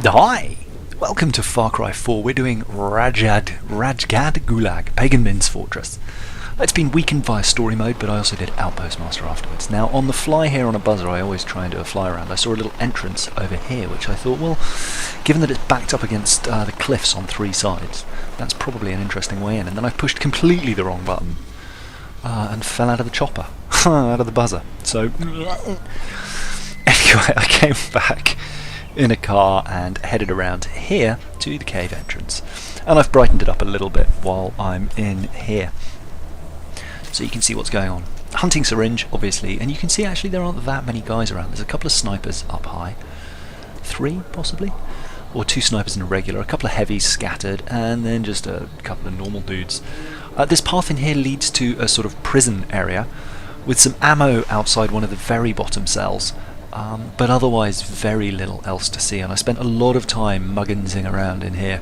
Hi! Welcome to Far Cry 4. We're doing Rajgad Gulag, Pagan Min's Fortress. It's been weakened via story mode, but I also did Outpost Master afterwards. Now, on the fly here on a buzzer, I always try and do a fly around. I saw a little entrance over here, which I thought, well, given that it's backed up against the cliffs on three sides, that's probably an interesting way in. And then I pushed completely the wrong button and fell out of the chopper, out of the buzzer. So, anyway, I came back in a car and headed around here to the cave entrance, and I've brightened it up a little bit while I'm in here so you can see what's going on. Hunting syringe, obviously, and you can see actually there aren't that many guys around. There's a couple of snipers up high, 3 possibly, or 2 snipers in a regular, a couple of heavies scattered, and then just a couple of normal dudes. This path in here leads to a sort of prison area with some ammo outside one of the very bottom cells. But otherwise very little else to see, and I spent a lot of time mugginsing around in here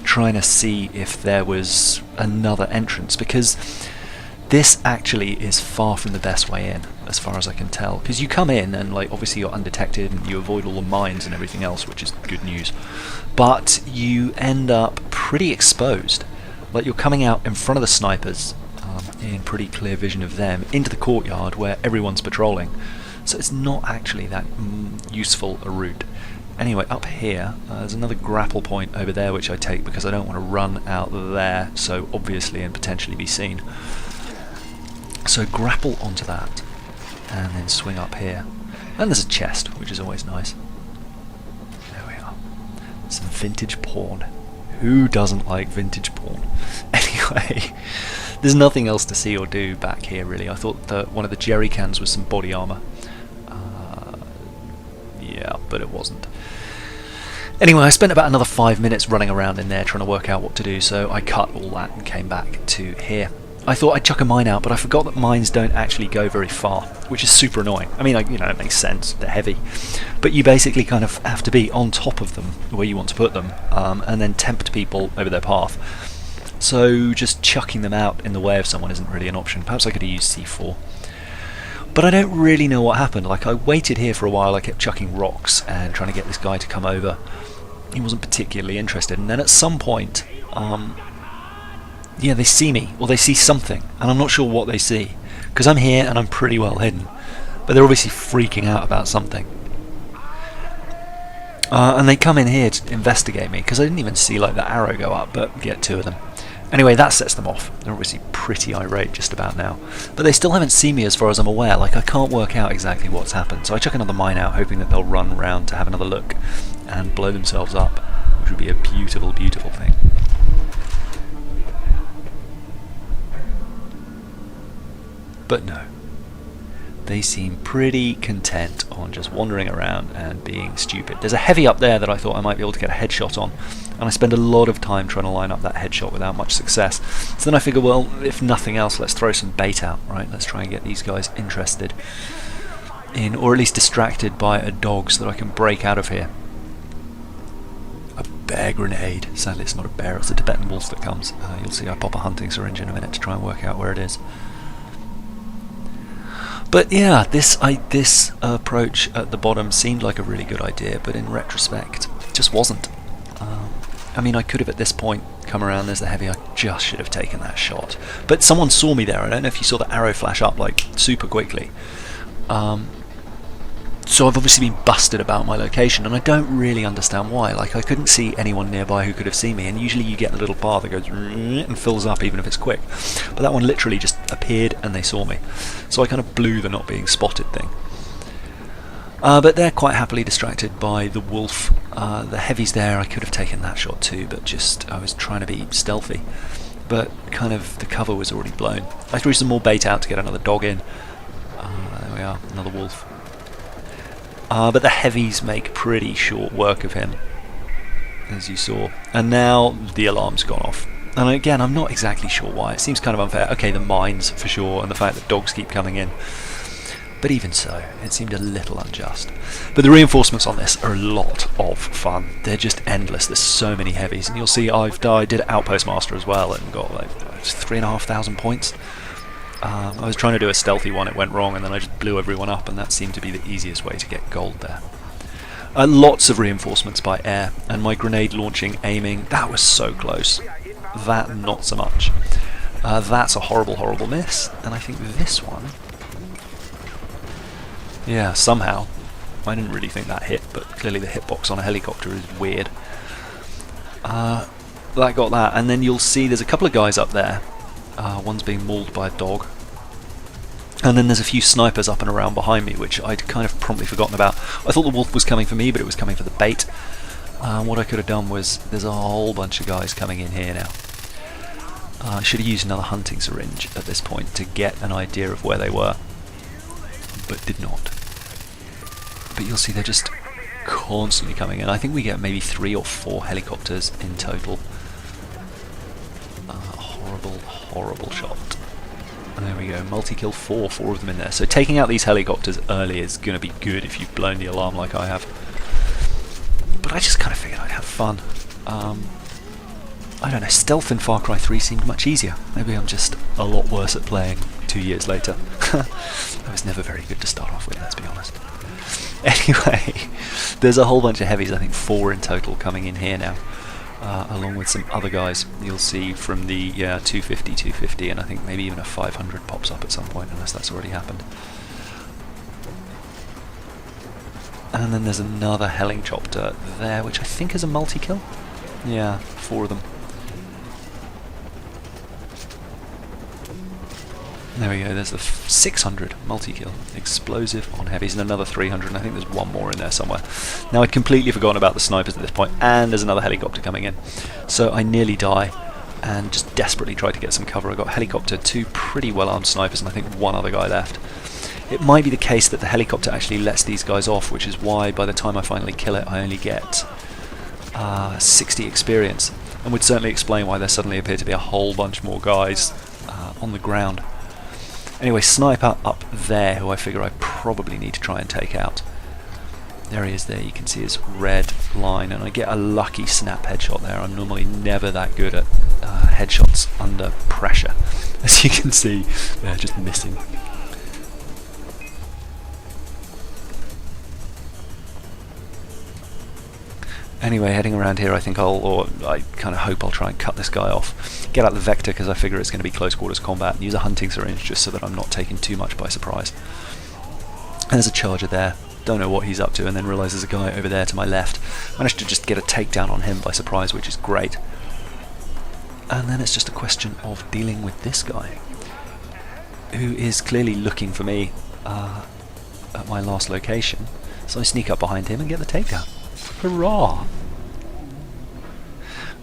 trying to see if there was another entrance, because this actually is far from the best way in as far as I can tell, because you come in and like obviously you're undetected and you avoid all the mines and everything else, which is good news, but you end up pretty exposed. Like you're coming out in front of the snipers in pretty clear vision of them into the courtyard where everyone's patrolling. So it's not actually that useful a route. Anyway, up here, there's another grapple point over there which I take because I don't want to run out there so obviously and potentially be seen. So grapple onto that and then swing up here. And there's a chest, which is always nice. There we are. Some vintage porn. Who doesn't like vintage porn? Anyway, there's nothing else to see or do back here really. I thought that one of the jerry cans was some body armour. Yeah, but it wasn't. Anyway, I spent about another 5 minutes running around in there trying to work out what to do, so I cut all that and came back to here. I thought I'd chuck a mine out, but I forgot that mines don't actually go very far, which is super annoying. I mean, you know, it makes sense, they're heavy, but you basically kind of have to be on top of them where you want to put them, and then tempt people over their path. So just chucking them out in the way of someone isn't really an option. Perhaps I could have used C4. But I don't really know what happened. Like, I waited here for a while, I kept chucking rocks and trying to get this guy to come over. He wasn't particularly interested, and then at some point, yeah, they see me, or they see something, and I'm not sure what they see, because I'm here and I'm pretty well hidden, but they're obviously freaking out about something. And they come in here to investigate me, because I didn't even see like the arrow go up, but get 2 of them. Anyway, that sets them off. They're obviously pretty irate just about now. But they still haven't seen me as far as I'm aware. Like, I can't work out exactly what's happened. So I chuck another mine out, hoping that they'll run round to have another look and blow themselves up, which would be a beautiful, beautiful thing. But no. They seem pretty content on just wandering around and being stupid. There's a heavy up there that I thought I might be able to get a headshot on, and I spend a lot of time trying to line up that headshot without much success. So then I figure, well, if nothing else, let's throw some bait out, right? Let's try and get these guys interested in, or at least distracted by a dog so that I can break out of here. A bear grenade. Sadly, it's not a bear, it's a Tibetan wolf that comes. You'll see I pop a hunting syringe in a minute to try and work out where it is. But yeah, this approach at the bottom seemed like a really good idea, but in retrospect, it just wasn't. I mean, I could have at this point come around, there's the heavy, I just should have taken that shot. But someone saw me there, I don't know if you saw the arrow flash up like super quickly. So I've obviously been busted about my location, and I don't really understand why. Like, I couldn't see anyone nearby who could have seen me, and usually you get the little bar that goes and fills up even if it's quick. But that one literally just appeared and they saw me. So I kind of blew the not being spotted thing. But they're quite happily distracted by the wolf. The heavies there, I could have taken that shot too, but just I was trying to be stealthy. But kind of the cover was already blown. I threw some more bait out to get another dog in. There we are, another wolf. But the heavies make pretty short work of him, as you saw. And now the alarm's gone off. And again, I'm not exactly sure why. It seems kind of unfair. Okay, the mines for sure, and the fact that dogs keep coming in. But even so, it seemed a little unjust. But the reinforcements on this are a lot of fun. They're just endless. There's so many heavies. And you'll see I did Outpost Master as well and got like 3,500 points. I was trying to do a stealthy one, it went wrong, and then I just blew everyone up, and that seemed to be the easiest way to get gold there. Lots of reinforcements by air, and my grenade launching, aiming, that was so close. That not so much. That's a horrible, horrible miss, and I think this one, yeah, somehow, I didn't really think that hit, but clearly the hitbox on a helicopter is weird. That got that, and then you'll see there's a couple of guys up there. One's being mauled by a dog. And then there's a few snipers up and around behind me, which I'd kind of promptly forgotten about. I thought the wolf was coming for me, but it was coming for the bait. What I could have done was, there's a whole bunch of guys coming in here now. I should have used another hunting syringe at this point to get an idea of where they were, but did not. But you'll see they're just constantly coming in. I think we get maybe 3 or 4 helicopters in total. Horrible, horrible shot. And there we go, multi-kill 4 of them in there. So taking out these helicopters early is going to be good if you've blown the alarm like I have. But I just kind of figured I'd have fun. I don't know, stealth in Far Cry 3 seemed much easier. Maybe I'm just a lot worse at playing 2 years later. I was never very good to start off with, let's be honest. Anyway, there's a whole bunch of heavies, I think 4 in total coming in here now. Along with some other guys you'll see from the 250, and I think maybe even a 500 pops up at some point, unless that's already happened. And then there's another helicopter there, which I think is a multi-kill. Yeah, 4 of them. There we go, there's the 600 multi-kill, explosive on heavies, and another 300, and I think there's one more in there somewhere. Now I'd completely forgotten about the snipers at this point, and there's another helicopter coming in. So I nearly die, and just desperately try to get some cover. I got helicopter, 2 pretty well-armed snipers, and I think 1 other guy left. It might be the case that the helicopter actually lets these guys off, which is why by the time I finally kill it, I only get 60 experience, and would certainly explain why there suddenly appear to be a whole bunch more guys on the ground. Anyway, sniper up there, who I figure I probably need to try and take out. There he is there, you can see his red line, and I get a lucky snap headshot there. I'm normally never that good at headshots under pressure. As you can see, they're just missing. Anyway, heading around here, I think I kind of hope I'll try and cut this guy off. Get out the Vector, because I figure it's going to be close quarters combat, and use a hunting syringe just so that I'm not taken too much by surprise. And there's a charger there, don't know what he's up to, and then realise there's a guy over there to my left. Managed to just get a takedown on him by surprise, which is great. And then it's just a question of dealing with this guy, who is clearly looking for me at my last location. So I sneak up behind him and get the takedown. Hurrah!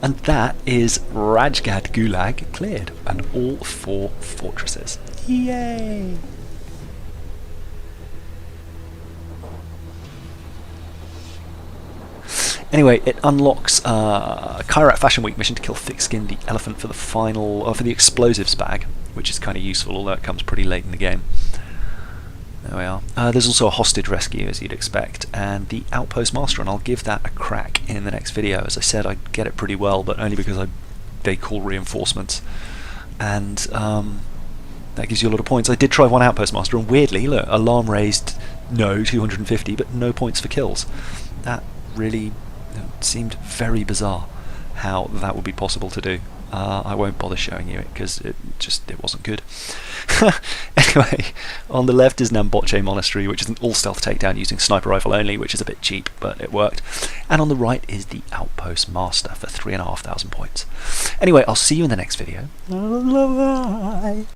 And that is Rajgad Gulag cleared, and all 4 fortresses. Yay! Anyway, it unlocks a Kyrat Fashion Week mission to kill Thick-Skinned the Elephant for the final, for the explosives bag, which is kind of useful, although it comes pretty late in the game. There we are. There's also a hostage rescue, as you'd expect, and the Outpost Master, and I'll give that a crack in the next video. As I said, I get it pretty well, but only because they call reinforcements, and that gives you a lot of points. I did try one Outpost Master, and weirdly, look, alarm raised, no, 250, but no points for kills. That really seemed very bizarre, how that would be possible to do. I won't bother showing you it because it wasn't good. Anyway, on the left is Namboche Monastery, which is an all-stealth takedown using sniper rifle only, which is a bit cheap, but it worked. And on the right is the Outpost Master for 3,500 points. Anyway, I'll see you in the next video. Bye.